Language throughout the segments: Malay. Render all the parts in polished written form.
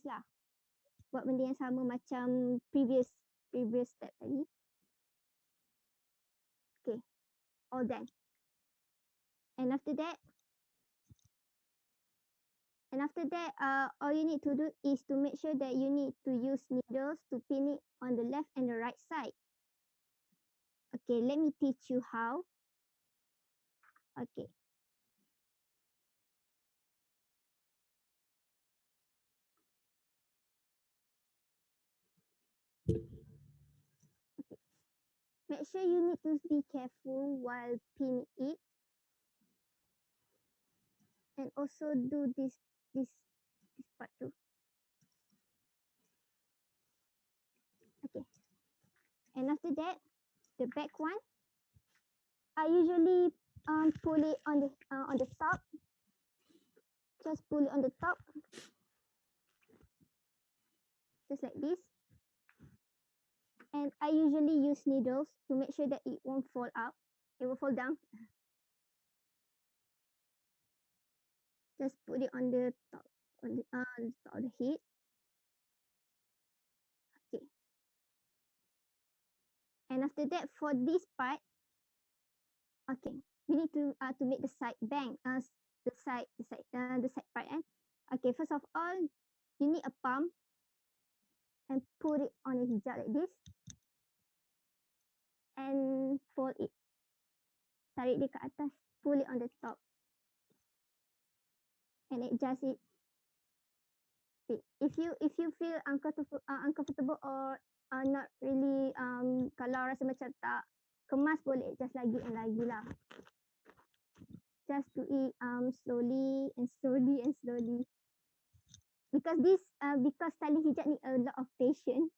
lah. Buat benda yang sama macam previous step tadi. Okay, all done. And after that, all you need to do is to make sure that you need to use needles to pin it on the left and the right side. Okay, let me teach you how. Okay. Make sure you need to be careful while pinning it. And also do this part too. Okay. And after that, the back one, I usually pull it on the top. Just pull it on the top. Just like this. And I usually use needles to make sure that it won't fall out. It will fall down. Just put it on the top, on the top of the head. Okay. And after that, for this part, okay, we need to make the side bang. The side part. Okay, first of all, you need a palm and put it on the hijab like this, and fold it. Tarik dia ke atas, pull it on the top, and adjust it. Okay. If you feel uncomfortable or not really kalau rasa macam tak kemas, boleh adjust lagi and lagi lah. Just do it slowly and slowly. Because styling hijab need a lot of patience.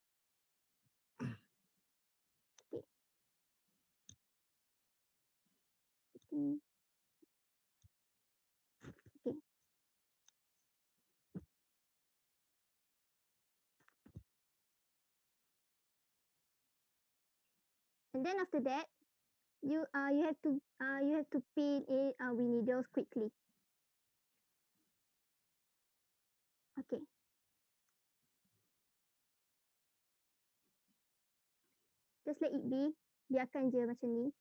Okay. Okay. And then after that, you have to pin it with needles quickly. Okay. Just let it be. Biarkan je macam ni.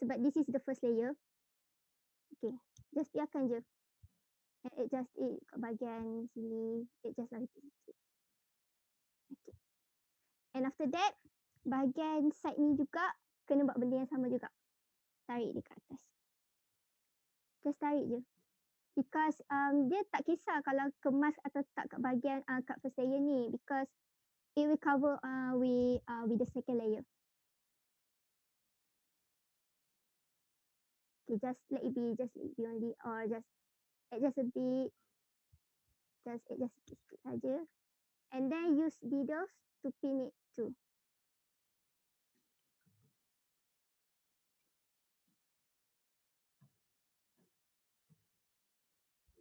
Sebab this is the first layer. Okay. Just biarkan je. And adjust it kat bahagian sini. Adjust lah sikit. Okay. And after that, bahagian side ni juga kena buat benda yang sama juga. Tarik dia kat atas. Just tarik je. Because dia tak kisah kalau kemas atau tak kat bahagian kat first layer ni, because it will cover with the second layer. Okay, just let it be only, or just adjust a bit. Just adjust sikit saja. And then use needles to pin it too.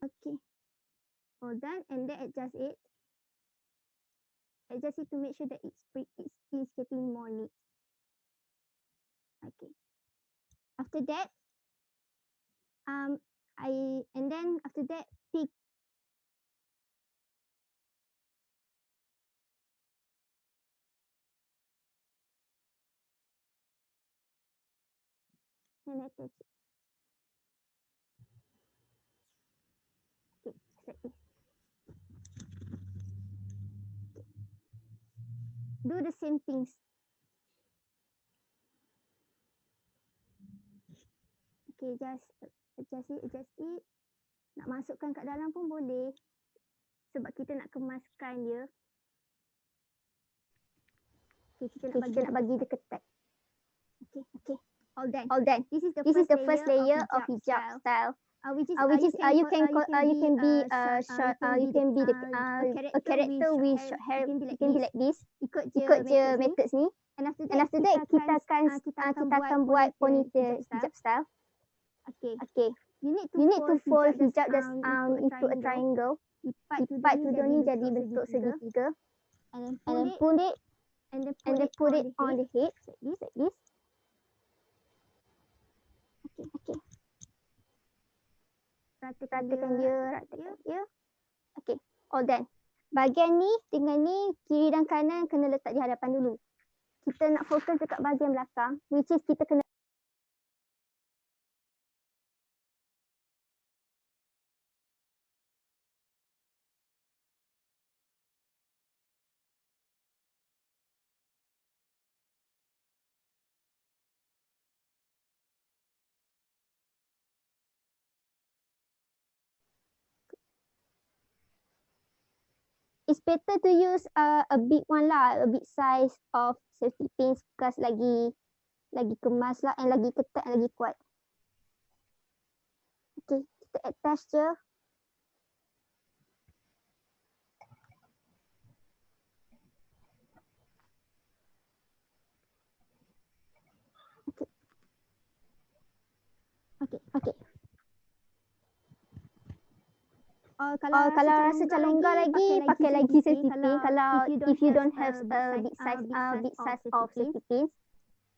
Okay. All done, and then adjust it. Adjust it to make sure that it's getting more neat. Okay. After that, pick and attach it. Okay, just like this. Do the same things. Okay, just adjust it. Nak masukkan kat dalam pun boleh. Sebab kita nak kemaskan dia. Okay, kita nak bagi dia ketat. Okay. All done. This is the first layer of hijab style. Which is you can be a character with short hair. You can be like this. Ikut je methods ni. And after that kita akan buat ponytail hijab style. Okay. You need to fold hijab just into a triangle. Lipat tudung ni jadi bentuk segitiga. And then put it on the head like this. Okay. Ratakan dia. Okay, all done. bahagian ni dengan ni, kiri dan kanan kena letak di hadapan dulu. Kita nak fokus dekat bahagian belakang, which is kita kena it's better to use a big one lah, a big size of safety pins because lagi kemas lah and lagi ketat and lagi kuat. Okay, kita attach je. Okay. Kalau rasa calonggar lagi, pakai lagi safety pin. Kalau if you don't have a big size of safety pins.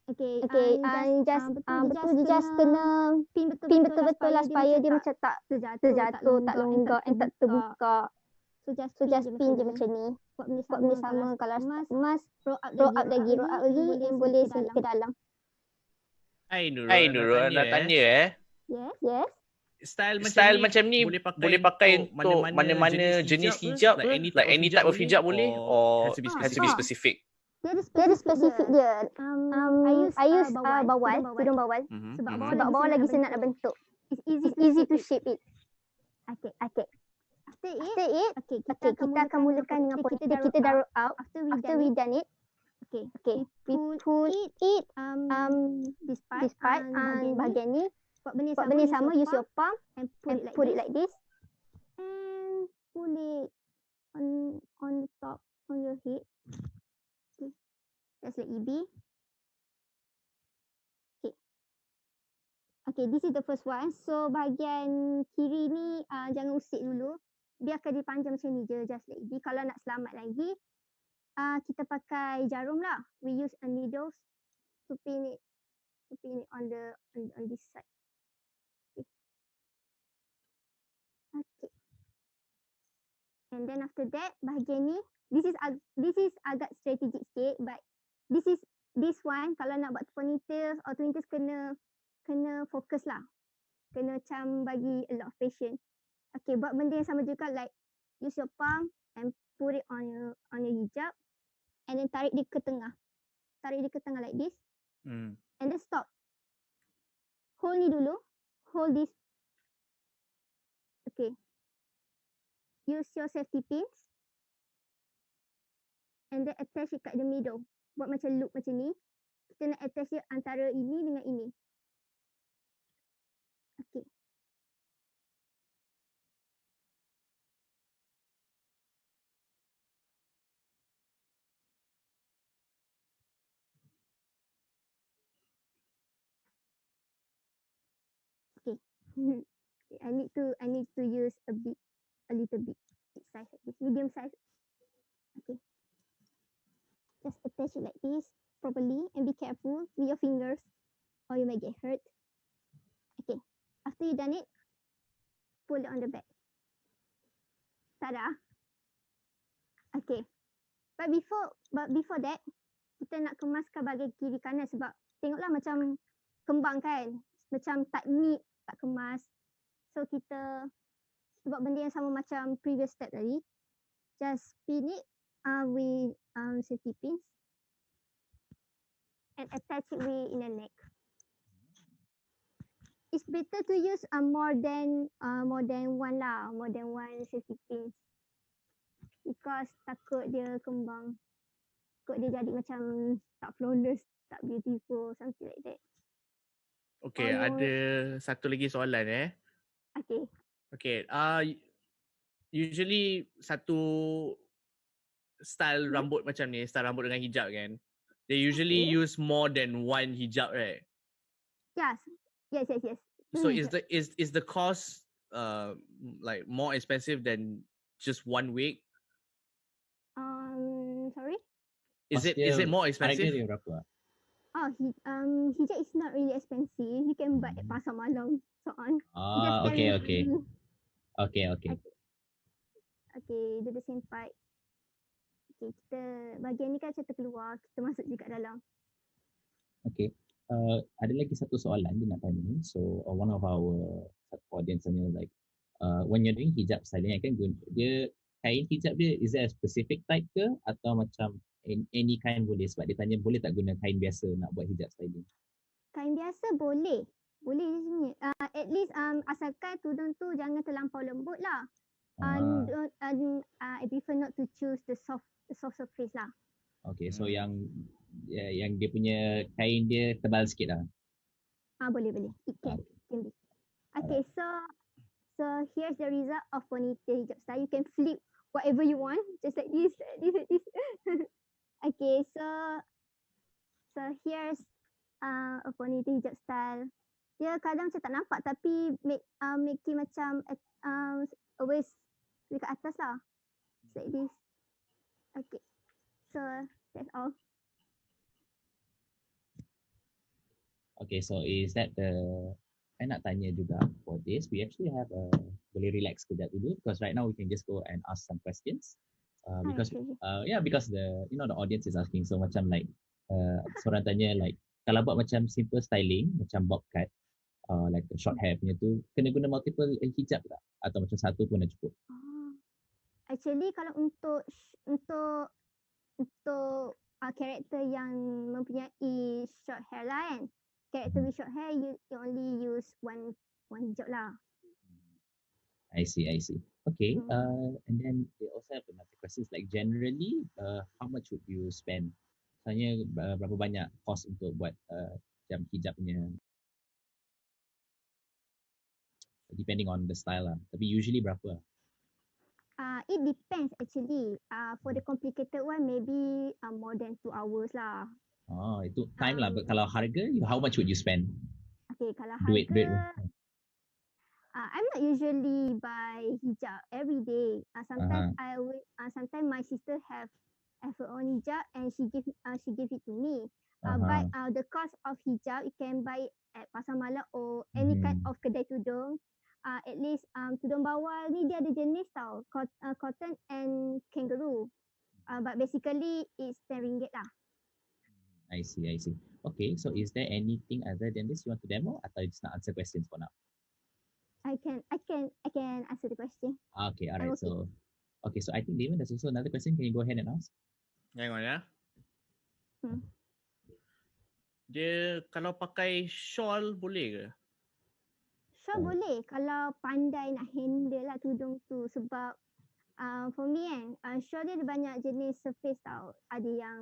Okay, betul je just kena pin betul-betul lah supaya dia macam tak terjatuh, tak longgar and tak terbuka. So just pin je macam ni. Buat benda sama. Kalau emas, roll up lagi and boleh selip ke dalam. Hai Nurul, nak tanya Yes. Style macam ni boleh pakai untuk mana-mana jenis hijab ke? Like any type of hijab boleh? Or has to be specific? Dia ada spesifik dia. I use bawal, tudung bawal. Sebab bawal lagi senang nak bentuk. It's easy to shape it. Okay. After it, kita akan mulakan dengan ponytail. Kita dah roll out. After we done it, we pull it this part bahagian ni. Buat benda sama, use your palm and put it like this. And pull it on the top on your head. Just like EB. Okay, this is the first one. So bahagian kiri ni jangan usik dulu. Biarkan dia panjang macam ni je, just like EB. Kalau nak selamat lagi, kita pakai jarum lah. We use a needle to pin it on this side. Okay. And then after that, bahagian ni, this is agak strategic sikit, but this one kalau nak buat ponytails or twintails kena fokus lah. Kena macam bagi a lot of patience. Okay, buat benda yang sama juga, like use your palm and put it on your hijab and then tarik dia ke tengah. Like this. And then stop. Hold ni dulu. Hold this. Okay. Use your safety pins. And then attach it kat the middle. Buat macam loop macam ni. Kita nak attach dia antara ini dengan ini. Okay. I need to use a little bit size like this, medium size. Okay. Just attach it like this properly and be careful with your fingers or you might get hurt. Okay. After you done it, pull it on the back. Tada. Okay. But before that, kita nak kemaskan bahagian kiri kanan sebab tengoklah macam kembang kan. Macam tak neat, tak kemas. So kita buat benda yang sama macam previous step tadi. Just pin it with safety pins and attach it with in the neck. It's better to use more than one safety pins because takut dia kembang, takut dia jadi macam tak flawless, tak beautiful, something like that. Okay, ada satu lagi soalan Okay, usually satu style rambut macam ni, style rambut dengan hijab kan, they usually use more than one hijab, right? Yes. So is the cost like more expensive than just one wig? Sorry? Is it more expensive? Harga dia berapa? Hijab is not really expensive. You can buy at pasar malam, so on. Okay. Okay, do the same part. Okay, kita bahagian ni kan macam terkeluar, kita masuk je kat dalam. Okay. Ada lagi satu soalan dia nak tanya. So one of our audience tanya like when you're doing hijab styling kan dia kain hijab dia is there a specific type ke atau macam any kind boleh, sebab dia tanya boleh tak guna kain biasa nak buat hijab styling? Kain biasa boleh. Boleh je sini. At least asalkan tudung tu jangan terlampau lembut lah. I prefer not to choose the soft surface lah. Okay, so yang dia punya kain dia tebal sikit lah. Boleh. It can be. Okay, so here's the result of ponytail hijab style. You can flip whatever you want, just like this. Okay, so here's a ponytail hijab style. Dia kadang macam tak nampak tapi make it macam always dekat atas lah. Just like this. Okay, so that's all. Okay, so is that I nak tanya juga for this. We actually have boleh relax kejap dulu because right now we can just go and ask some questions. Because the the audience is asking, so macam like seorang tanya like kalau buat macam simple styling macam bob cut like short hair punya tu kena guna multiple hijab tak atau macam satu pun dah cukup? Actually kalau untuk karakter yang mempunyai short hair lah kan, karakter with short hair you only use one hijab lah. I see. Okay, and then they also have another questions like generally how much would you spend? Misalnya berapa banyak cost untuk buat macam hijabnya? Depending on the style lah. Tapi usually berapa? It depends actually. For the complicated one maybe more than 2 hours lah. Itu time lah. But kalau harga, how much would you spend? Okay, kalau harga, I'm not usually buy hijab every day. Sometimes sometimes my sister have her own hijab and she give it to me. But the cost of hijab you can buy at Pasar Malam or any kind of kedai tudung. At least tudung bawal ni dia ada jenis tau, cotton and kangaroo. But basically it's RM10 lah. I see. Okay, so is there anything other than this you want to demo atau just not answer questions for now? I can answer the question. Okay, alright. So I think Damon, there's also another question. Can you go ahead and ask? Hang on ya. Dia kalau pakai shawl boleh ke? Shawl boleh kalau pandai nak handle lah tudung tu, sebab for me kan, shawl dia ada banyak jenis surface tau. Ada yang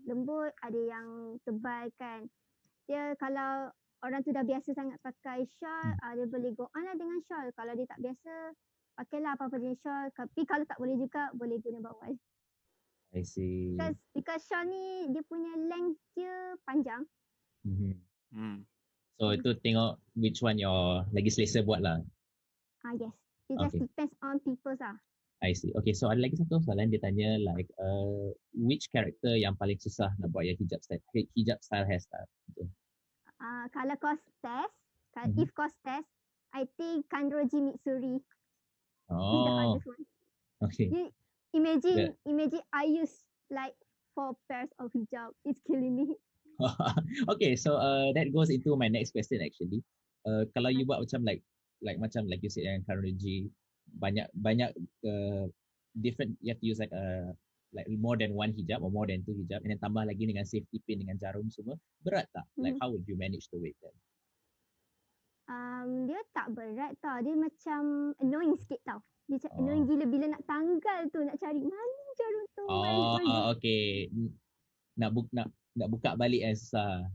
lembut, ada yang tebal kan. Dia kalau orang tu dah biasa sangat pakai shawl, dia boleh go on lah dengan shawl. Kalau dia tak biasa, pakailah apa-apa jenis shawl. Tapi kalau tak boleh juga, boleh guna bawal. I see. Because shawl ni dia punya length dia panjang. So itu tengok which one your lagi selesa buat lah. Yes. It just depends on people lah. I see. Okay, so ada lagi satu soalan dia tanya like which character yang paling susah nak buat yang hijab style hairstyle? Kalau cost test, if cost test, I think Kanroji Mitsuri. He's the hardest one. Okay. Imagine I use like 4 pairs of hijab. It's killing me. Okay, so that goes into my next question actually. Kalau you buat macam like you said yang Kanroji banyak different, you have to use like more than one hijab or more than 2 hijab and then tambah lagi dengan safety pin dengan jarum semua, berat tak? Like how would you manage the weight then? Dia tak berat tau, dia macam annoying sikit tau. Dia annoying gila bila nak tanggal tu, nak cari mana jarum tu. Okay. Nak buka balik susah.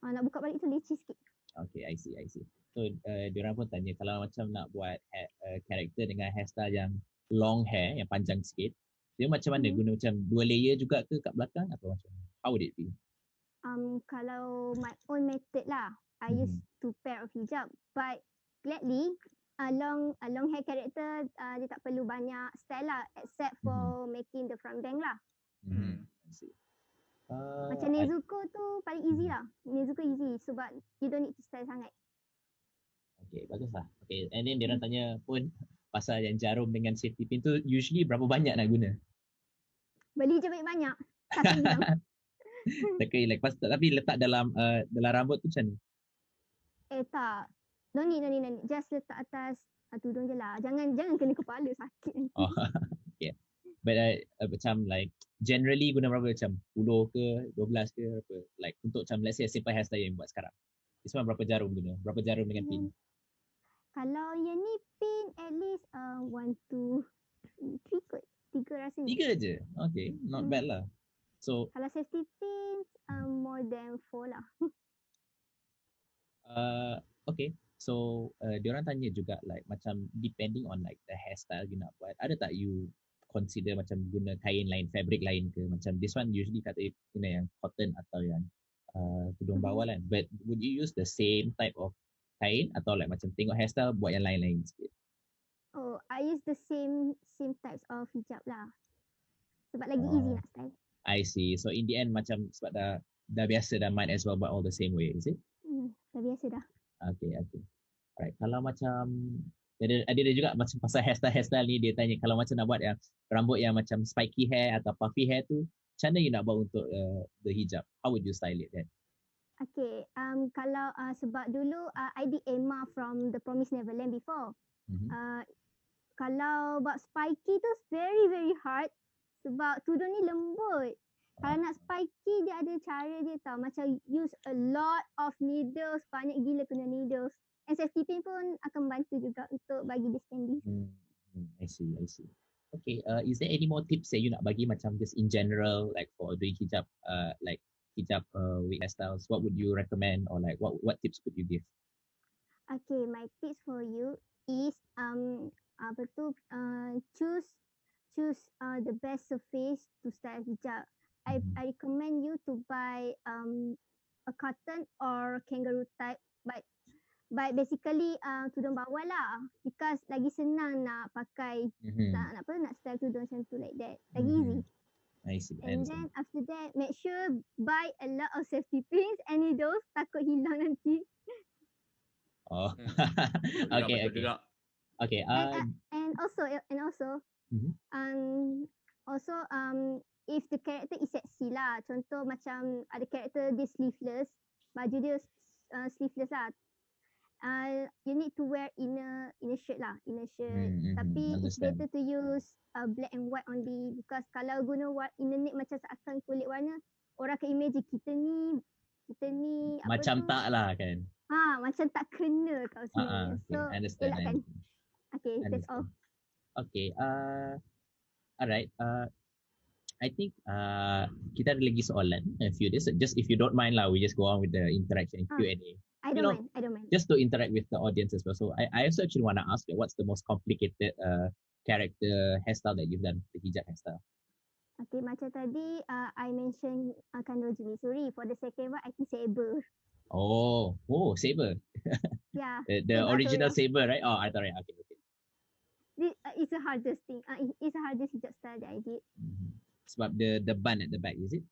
Nak buka balik tu leceh sikit. Okay, I see. So, diorang pun tanya kalau macam nak buat karakter dengan hairstyle yang long hair, yang panjang sikit, dia macam mana? Guna macam 2 layer juga ke kat belakang atau macam mana? How would it be? Kalau my own method lah, I use 2 pair of hijab. But gladly, long hair character, dia tak perlu banyak style lah, except for making the front bang lah. I see. Macam Nezuko tu paling easy lah. Nezuko easy sebab you don't need to style sangat. Okay, bagus lah. Okay, and then diorang tanya pun pasal yang jarum dengan safety pin tu usually berapa banyak nak guna? Beli je banyak-banyak. Takkan hilang. Takkan hilang. Tapi letak dalam rambut tu macam ni? Tak. No need. Just letak atas tudung je lah. Jangan kena kepala, sakit nanti. Oh, yeah. But macam like generally guna berapa macam 10 ke 12 ke apa? Like untuk macam let's say simple hairstyle yang buat sekarang. This one berapa jarum guna? Berapa jarum dengan pin? Kalau yang ni pin at least 1, 2, 3 kot. 3 rasanya. 3 je? Okay, not bad lah. So kalau safety pins more than 4 lah. Okay. So diorang tanya juga like macam depending on like the hairstyle you nak buat, ada tak you consider macam guna kain lain, fabric lain ke? Macam this one usually kata yang cotton atau yang tudung bawah kan. But would you use the same type of kain atau like macam tengok hairstyle buat yang lain-lain sikit? Oh, I use the same types of hijab lah. Sebab lagi easy nak style. I see. So in the end macam sebab dah biasa dah might as well buat all the same way, is it? Dah biasa dah. Okay. Alright. Kalau macam ada juga macam pasal hairstyle ni, dia tanya kalau macam nak buat yang rambut yang macam spiky hair atau puffy hair tu, macam mana you nak buat untuk the hijab? How would you style it then? Okay, kalau sebab dulu I did Emma from The Promised Neverland before. Kalau buat spiky tu very very hard sebab tudung ni lembut. Kalau nak spiky dia ada cara dia tau. Macam use a lot of needles, banyak gila kena needles. And safety pin pun akan bantu juga untuk bagi dia standing. I see. Okay, is there any more tips that you nak bagi macam just in general like for doing hijab, like hijab with hairstyles? What would you recommend or like what tips could you give? Okay, my tips for you is choose the best surface to style hijab. I recommend you to buy a cotton or kangaroo type, but basically tudung bawah lah, because lagi senang nak pakai nak style tudung macam tu like that, lagi easy. I see. And then after that make sure buy a lot of safety pins and needles, takut hilang nanti. Oh. Okay. And also if the character is sexy lah, contoh macam ada character dia sleeveless, baju dia sleeveless lah, you need to wear inner shirt. Tapi it's better to use black and white only, because kalau guna inner knit macam seakan kulit warna, orang akan imagine kita ni macam tak lah kan. Macam tak kena kat sini. So elakkan. Okay, that's all. Okay, alright. I think kita ada lagi soalan, a few days. Just if you don't mind lah, we just go on with the interaction Q&A. I don't mind. Just to interact with the audience as well. So I also actually want to ask you, what's the most complicated character hairstyle that you've done, the hijab hairstyle? Okay, macam tadi I mention Kandor Jimisuri. For the second one, I think Saber. Oh, Saber. Yeah. the original Saber, right? Oh, I thought right. Okay. It's the hardest thing. It's the hardest hijab style that I did. Sebab the bun at the back, is it?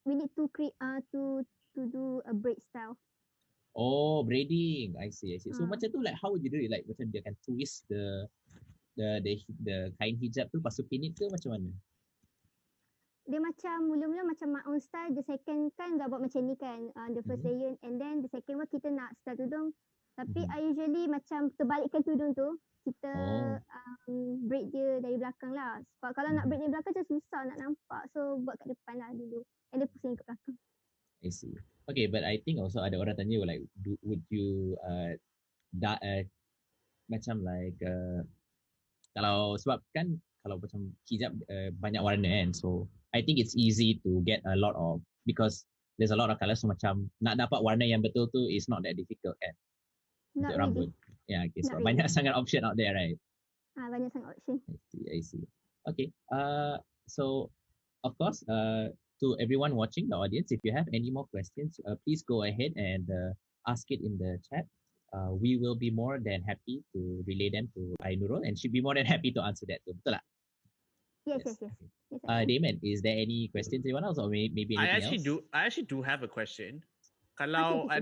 We need to create to do a braid style. Oh, braiding. I see. So macam tu, like how would you do it? Like macam dia akan twist the kain hijab tu, lepas tu pin it ke macam mana? Dia macam mula-mula macam my own style. The second kan dah buat macam ni kan, the first layer, and then the second one kita nak style tudung. Tapi I usually macam terbalikkan tudung tu, kita braid dia dari belakang lah. Sebab kalau nak braid dari belakang macam susah nak nampak. So buat kat depan lah dulu, and then pusing kat belakang. I see. Okay, but I think also ada orang tanya like, would you macam like kalau sebab kan kalau macam hijab banyak warna kan, so I think it's easy to get a lot of, because there's a lot of colours, so macam nak dapat warna yang betul tu is not that difficult kan. Not rambut. Really. Yeah, okay. So banyak sangat option out there, right? Banyak sangat option. I see. Okay. So of course, to everyone watching, the audience, if you have any more questions, please go ahead and ask it in the chat. We will be more than happy to relay them to Ainurul, and she'll be more than happy to answer that too. Betul tak? Yes. Damon, is there any questions anyone else, or maybe anything else? I actually do have a question. Kalau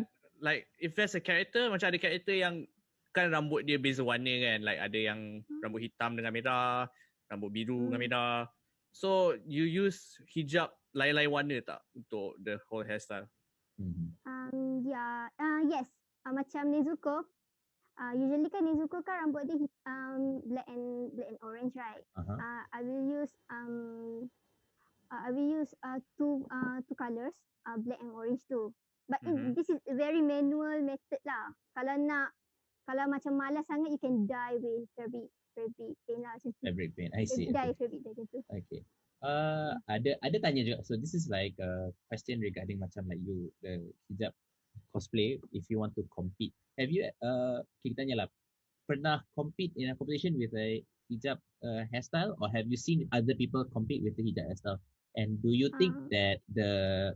like if there's a character, macam ada character yang kan rambut dia beza warna kan, like ada yang rambut hitam dengan merah, rambut biru dengan merah. So you use hijab lain-lain warna tak untuk the whole hairstyle? Yes. Macam Nezuko. Usually kan Nezuko kan rambut dia black and orange, right? I will use two colors, black and orange too. But this is a very manual method lah. Kalau macam malas sangat, you can dye with fabric paint lah macam tu. Fabric paint, I see. Dye fabric macam tu. Okay. Ada tanya juga. So this is like a question regarding macam like you the hijab cosplay. If you want to compete, have you kita tanya lah, pernah compete in a competition with a hijab hairstyle, or have you seen other people compete with the hijab hairstyle? And do you think that the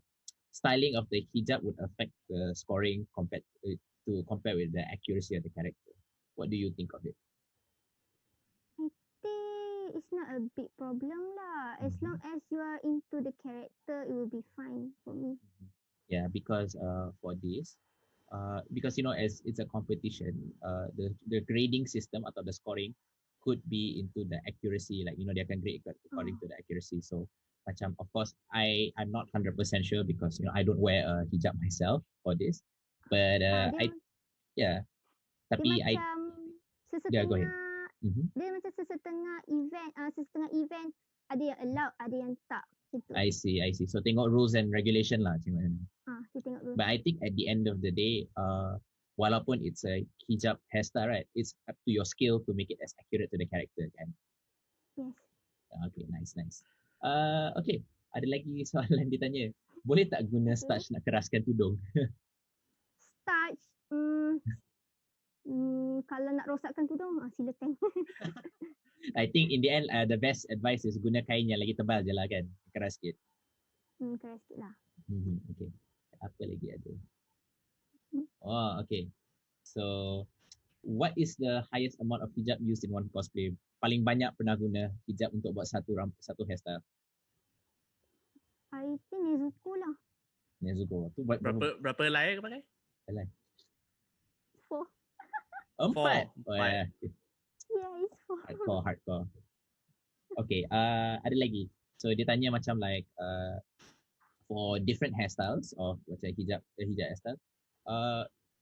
styling of the hijab would affect the scoring compare with the accuracy of the character? What do you think of it? I think it's not a big problem lah. As long as you are into the character, it will be fine for me. Yeah, because for this, because as it's a competition, the grading system atau the scoring could be into the accuracy, like they can grade according to the accuracy. So macam, of course, I'm not 100% sure because I don't wear a hijab myself for this, but tapi dia macam go ahead. Dia macam sesetengah event ada yang allowed, ada yang tak. Gitu. I see. So tengok rules and regulation lah macam mana. Dia tengok rules. But I think at the end of the day, walaupun it's a hijab hairstyle, right, it's up to your skill to make it as accurate to the character, kan? Yes. Okay, nice. Okay, ada lagi soalan ditanya. Boleh tak guna starch nak keraskan tudung? Starch, kalau nak rosakkan tudung, silakan. I think in the end, the best advice is guna kain yang lagi tebal je lah, kan? Keras sikit. Keras sikit lah. Okay. Apa lagi ada? Oh, okay. So, what is the highest amount of hijab used in one cosplay? Paling banyak pernah guna hijab untuk buat satu hairstyle? I think Nezuko lah. Nezuko. Tu berapa helai kau pakai? Helai. 4. 4. Oh, yeah. Yeah, it's 4. Hardcore. Okay, ada lagi. So dia tanya macam like for different hairstyles of macam hijab hairstyle,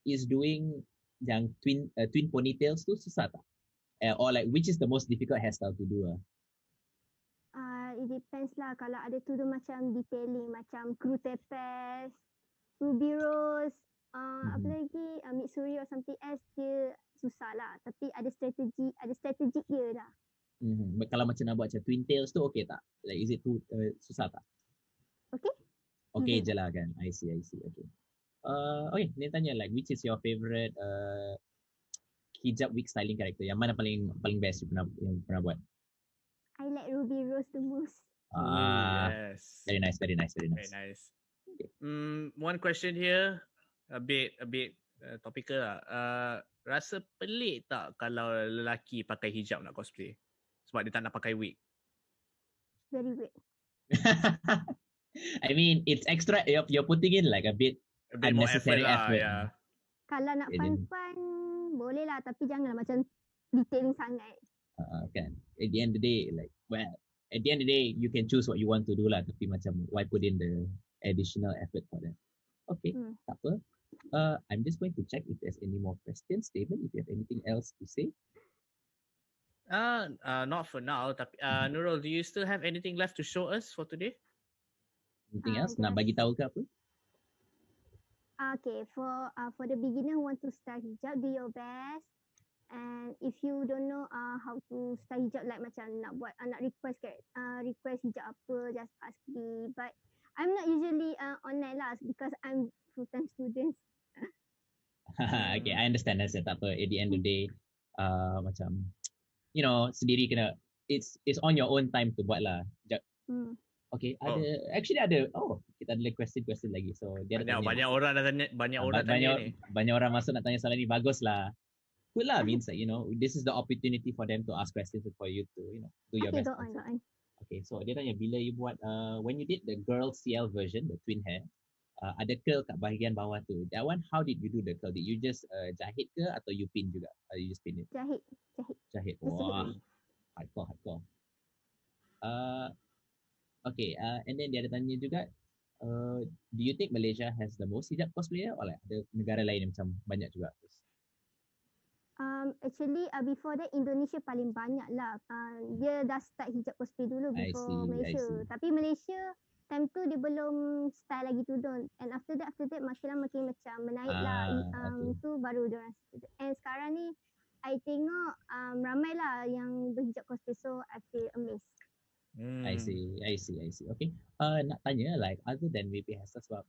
is doing yang twin ponytails tu susah tak? Or like which is the most difficult hairstyle to do? It depends lah. Kalau ada tudung macam detailing, macam crew tepes, ruby rose, apa lagi, Mitsuri or something else, dia susah lah. Tapi ada strategi dia lah. Kalau macam nak buat macam twin tails tu okay tak? Like is it too susah tak? Okay je lah kan. I see. Okay. Okay, ni tanya like which is your favorite hijab wig styling character? Yang mana paling best yang pernah buat? I like Ruby Rose the most. Yes. Very nice. Very nice. Okay. One question here, a bit topical lah. Rasa pelik tak kalau lelaki pakai hijab nak cosplay? Sebab dia tak nak pakai wig. Very weird. I mean, it's extra. You're putting in like a bit unnecessary effort. Yeah. Kalau nak fun-fun, boleh lah. Tapi janganlah macam detailing sangat. Kan. At the end of the day, you can choose what you want to do lah. Tapi macam, why put in the additional effort for that? Okay, tak apa. I'm just going to check if there's any more questions. David, if you have anything else to say? Not for now. Tapi Nurul, do you still have anything left to show us for today? Anything else? Nak bagi tahu ke apa? Okay, for the beginner who want to start hijab, do your best. And if you don't know how to start hijab, like macam nak request hijab apa, just ask me. But I'm not usually online lah because I'm full-time student. Okay, I understand. Tak apa. At the end of the day, macam sendiri kena. It's on your own time to buat lah. Okay, ada. Oh, kita ada question lagi. So dia banyak orang dah tanya, ni. Banyak orang masuk nak tanya soalan ni. Bagus lah. Good lah, means that this is the opportunity for them to ask questions for you to do your best. Go on. Okay, so dia tanya bila you buat when you did the girl CL version, the twin hair, ada curl kat bahagian bawah tu. That one, how did you do the curl? Did you just jahit ke atau you pin juga? You just pin it? Jahit. Wah, hardcore. Okay, and then dia ada tanya juga, do you think Malaysia has the most hijab cosplayer or like ada negara lain yang macam banyak juga? Actually, before that Indonesia paling banyak lah. Dia dah start hijab cosplay dulu I before see. Malaysia. Tapi Malaysia time tu dia belum style lagi tudung. And after that makin lama makin macam menaik lah. Okay. Tu baru diorang. And sekarang ni I tengok ramai lah yang berhijab cosplay, so I feel amazed. I see. Okay. Nak tanya like other than maybe hairstyle sebab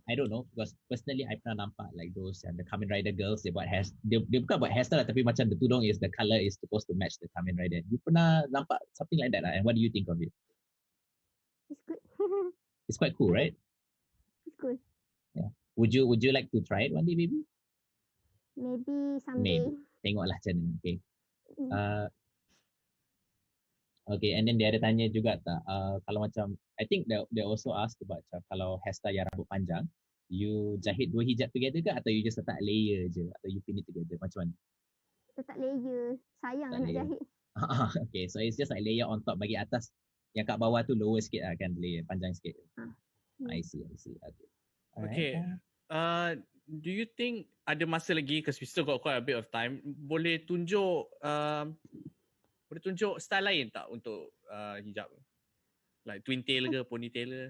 I don't know because personally I pernah nampak like those and the Kamen Rider girls dia buat hair dia bukan buat hairstyle lah, tapi macam the tudung is the color is supposed to match the Kamen Rider. You pernah nampak something like that lah? And what do you think of it? It's good. It's quite cool, right? It's good. Yeah. Would you like to try it one day maybe? Maybe someday. Tengoklah macam mana. Okay. Mm. Okay, and then dia ada tanya juga tak, kalau macam, I think they also ask about macam kalau hairstyle yang rambut panjang, you jahit dua hijab together ke atau you just letak layer je atau you pin it together, macam mana? Letak layer. Sayang nak jahit. Okay, so it's just like layer on top, bagi atas yang kat bawah tu lower sikit lah kan, layer panjang sikit. I see. Okay. Okay. Do you think ada masa lagi, because we still got quite a bit of time, boleh tunjuk style lain tak untuk hijab? Like twin tail ke, ponytail ke?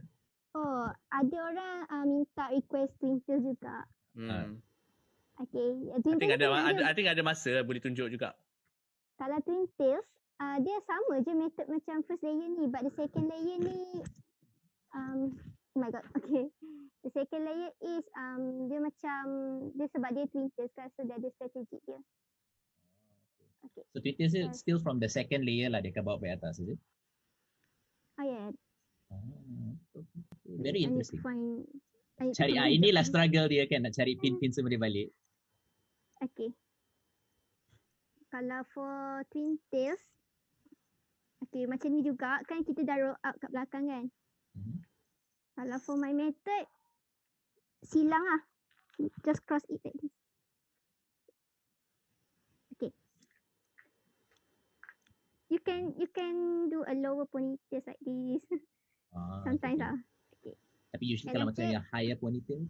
Oh, ada orang minta request twin tail juga. Okay. I think ada masa boleh tunjuk juga. Kalau twin tails, dia sama je method macam first layer ni, but the second layer ni oh my god, okay. The second layer is dia macam dia sebab dia twin tails kan, so dia ada strategi dia. Okay. So twin tails is still from the second layer lah dia akan bawa ke atas, is it? Oh yeah. Very interesting. Cari inilah struggle dia kan, nak cari pin-pin semua dia balik. Okay. Kalau for twin tails, okay macam ni juga kan, kita dah roll up kat belakang kan. Kalau for my method, silang lah. Just cross it like this. Okay. You can do a lower ponytail like this. Sometimes lah. Okay. Tapi usually kalau macam yang higher ponytail?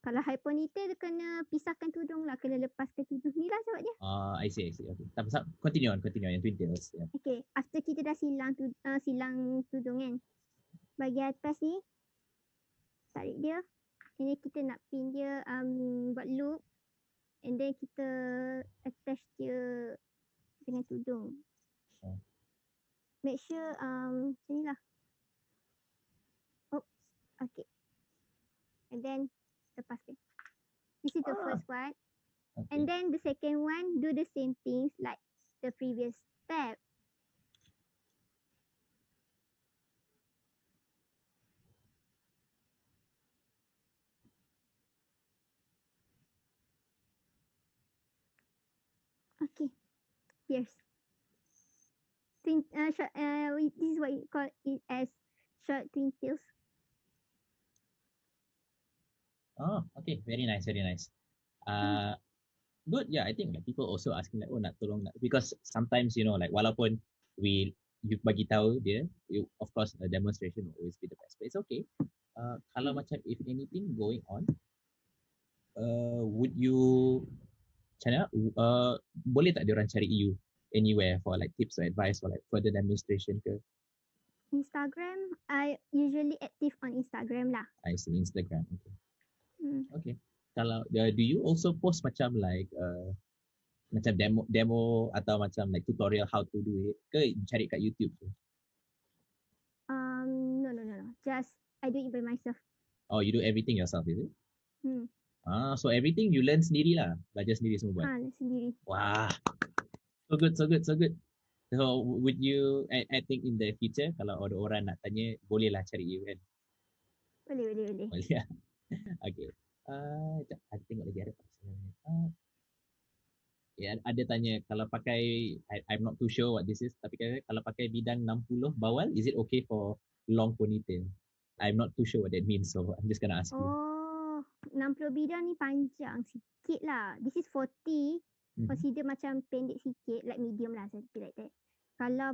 Kalau high ponytail, dia kena pisahkan tudung lah. Kena lepaskan tudung ni lah sebab dia. I see. Okay. Tapi continue on yang twin tails. Yeah. Okay. After kita dah silang tudung kan. Bagi atas ni, tarik dia. And then kita nak pin dia, buat loop. And then kita attach dia dengan tudung. Make sure macam ni lah. Oops. Okay. And then lepaskan. This is the first one. Okay. And then the second one, do the same things like the previous step. Okay. Here's twin short, this is what you call it as short twin tails. Okay. Very nice. Good. Yeah, I think like people also asking like, nak tolong nak, because sometimes like walaupun you bagi tahu dia, of course a demonstration will always be the best. But it's okay. Kalau macam if anything going on, would you macam mana? Boleh tak diorang cari you anywhere for like tips or advice or like further demonstration ke? Instagram, I usually active on Instagram lah. I see, Instagram. Okay. Okay. Kalau do you also post macam like macam demo atau macam like tutorial how to do it ke cari kat YouTube tu? No. Just I do it by myself. Oh, you do everything yourself, is it? So everything you learn sendiri lah, belajar sendiri semua buat. Sendiri. Wah, so good. So would you, I think in the future kalau ada orang nak tanya, bolehlah cari you kan? Boleh. Boleh ya. Okay. Ada tengok lagi ada tak sebenarnya. Ada tanya kalau pakai, I'm not too sure what this is, tapi kalau pakai bidang 60 bawal, is it okay for long ponytail? I'm not too sure what that means, so I'm just gonna ask you. 60 bidang ni panjang sikit lah. This is 40. Consider macam pendek sikit, like medium lah, something like that. Kalau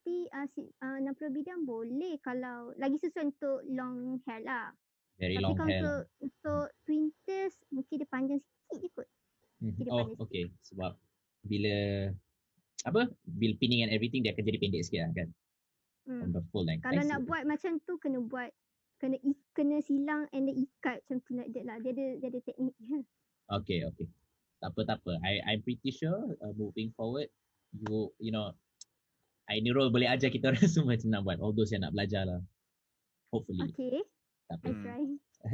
nanti 60 bidang boleh kalau lagi sesuai untuk long hair lah. Very Tapi long kalau hair lah. untuk twinters mungkin dia panjang sikit je kot. Dia Oh, pandai sikit. okay. Sebab bila pinning and everything dia akan jadi pendek sikit lah kan. On the full length. Kalau I nak see. buat macam tu kena silang and then ikat macam tu like that lah. Dia ada teknik dia. Okay. Tak apa. I'm pretty sure moving forward, you know, Nurul boleh ajar kita orang semua macam nak buat. All those yang nak belajar lah. Hopefully. Okay, Tak I apa. try.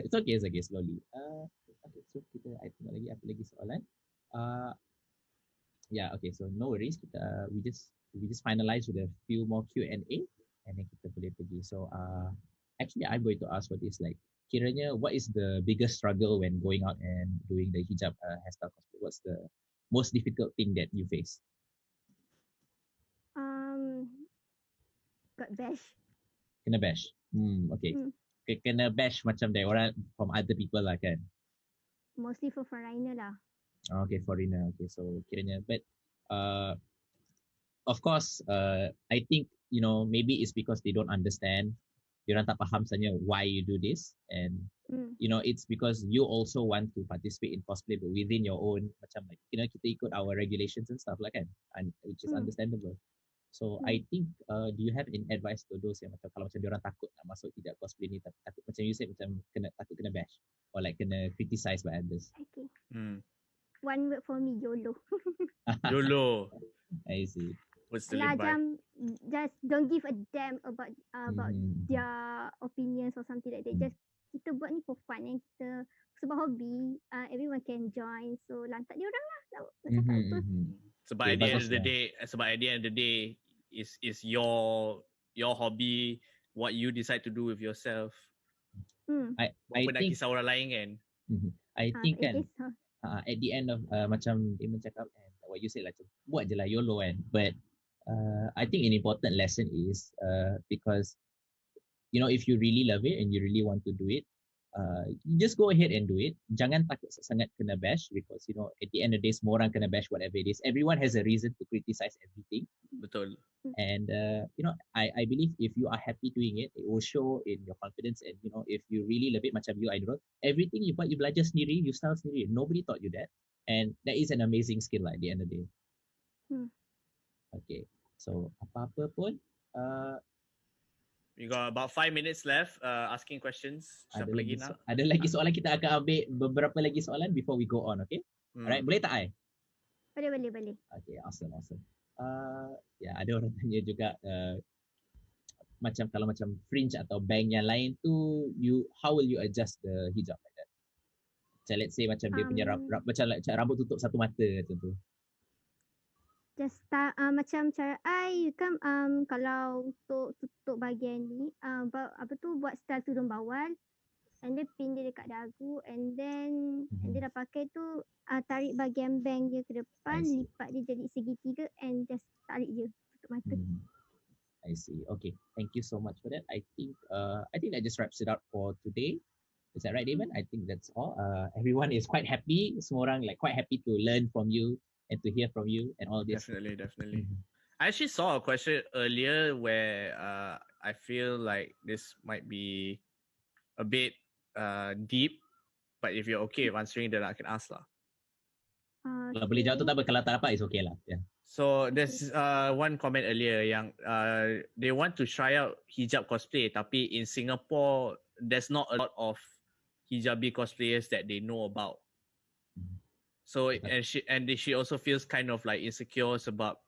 It's okay, slowly. Okay, so I tengok lagi apa lagi soalan. Yeah, okay, so no worries. We just finalize with a few more Q&A and then kita boleh pergi. So actually I'm going to ask for this, like, kiranya what is the biggest struggle when going out and doing the hijab hairstyle cosplay? What's the most difficult thing that you face? Got bash. Kena bash. Okay. Kena bash macam dari orang from other people lah kan? Mostly for foreigner lah. Okay, foreigner. Okay, so kiranya, but of course, I think, you know, maybe it's because they don't understand. Diorang tak faham sebenarnya why you do this, and you know, it's because you also want to participate in cosplay, but within your own macam, like, you know, kita ikut our regulations and stuff like kan, and which is understandable. So I think, do you have any advice to those yang macam kalau macam diorang takut nak masuk hijab cosplay ni, tapi takut macam you said macam takut kena bash or like kena criticize by others? Okay. One word for me, YOLO. YOLO. I see. What's the Lah, live by? just don't give a damn about their opinions or something like that. Just kita buat ni for fun, and kita sebab hobi, everyone can join. So lantak dia orang lah nak cakap apa. Sebab Okay, at the end bagus of the lah. day, is your hobby, what you decide to do with yourself. I Apa nak think kisah orang lain kan? I think kan, It is, at the end of macam dia cakap, and what you said lah, buat je lah YOLO kan, but I think an important lesson is because, you know, if you really love it and you really want to do it, you just go ahead and do it. Jangan takut sangat kena bash, because, you know, at the end of the day semua orang kena bash whatever it is. Everyone has a reason to criticize everything. Betul. And you know, I believe if you are happy doing it, it will show in your confidence. And you know, if you really love it, macam you, Ainurul, everything you buat, you belajar sendiri, you style sendiri. Nobody taught you that, and that is an amazing skill lah at the end of the day. Okay, so apa-apa pun, We got about 5 minutes left asking questions. Siapa lagi nak? ada lagi soalan, kita akan ambil beberapa lagi soalan before we go on, okay? Alright, boleh tak Ai? Boleh. Okay, awesome. Ya, ada orang tanya juga, macam kalau macam fringe atau bang yang lain tu, how will you adjust the hijab like that? Macam let's say macam dia punya macam rambut tutup satu mata macam tu. Just start macam cara I kan, kalau untuk tutup bahagian ni, buat style tudung bawal, and then pin dia dekat dagu, and then dia dah pakai tu, tarik bahagian bang dia ke depan, lipat dia jadi segitiga, and just tarik je tutup mata. I see. Okay, thank you so much for that. I think that just wraps it up for today. Is that right, Damon? I think that's all. Everyone is quite happy. Semua orang like quite happy to learn from you and to hear from you and all this. Definitely. I actually saw a question earlier where I feel like this might be a bit deep, but if you're okay with answering, then I can ask lah. Kalau boleh jawab tu tak apa, kalau tak dapat is okay lah. Yeah. So there's one comment earlier yang they want to try out hijab cosplay, tapi in Singapore there's not a lot of hijabi cosplayers that they know about. So she also feels kind of like insecure sebab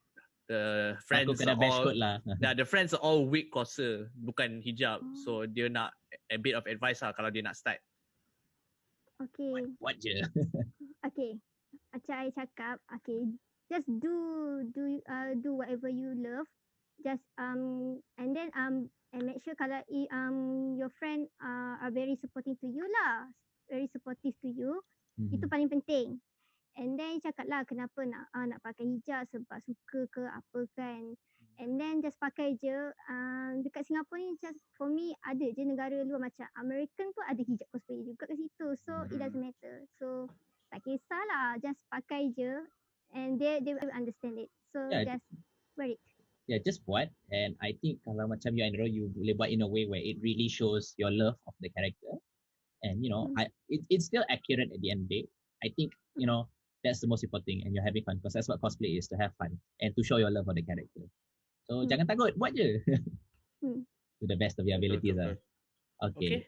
the friends are all the friends are all wig kosa, bukan hijab. So dia nak a bit of advice lah kalau dia nak start. Okay. What je? Okay. Macam I cakap, okay, just do whatever you love. Just and then and make sure kalau your friend are very supportive to you lah, itu paling penting. And then cakap lah kenapa nak pakai hijab, sebab suka ke apa kan. And then just pakai je. Dekat Singapura ni just for me ada je negara luar macam American pun ada hijab cosplay juga kat situ. So it doesn't matter. So tak kisahlah, just pakai je and they will understand it. So just wear it. yeah, just buat. And I think kalau macam you and Ro, you boleh buat in a way where it really shows your love of the character. And it's still accurate at the end of the day. I think that's the most important thing, and you're having fun because that's what cosplay is, to have fun and to show your love for the character. So jangan takut, buat je. To the best of your abilities. Okay.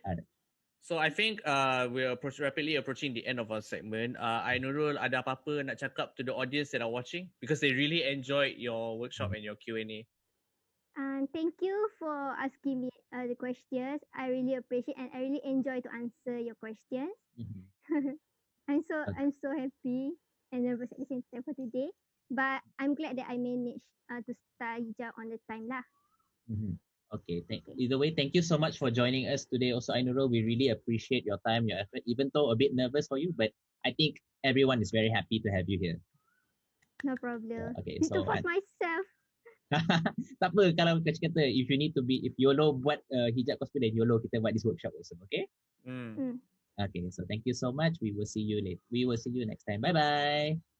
So I think we're rapidly approaching the end of our segment. Ainurul, ada apa-apa nak cakap to the audience that are watching, because they really enjoyed your workshop and your Q&A. Thank you for asking me the questions. I really appreciate and I really enjoy to answer your questions. I'm so happy and nervous at the same time for today. But I'm glad that I managed to start hijab on the time lah. Okay. Either way, thank you so much for joining us today. Also, Ainurul, we really appreciate your time, your effort, even though a bit nervous for you, but I think everyone is very happy to have you here. No problem. Okay, Need to force myself. Tak apa, kalau kata if YOLO buat hijab cosplay, then YOLO kita buat this workshop also, okay? Okay, so thank you so much. We will see you next time. Bye bye.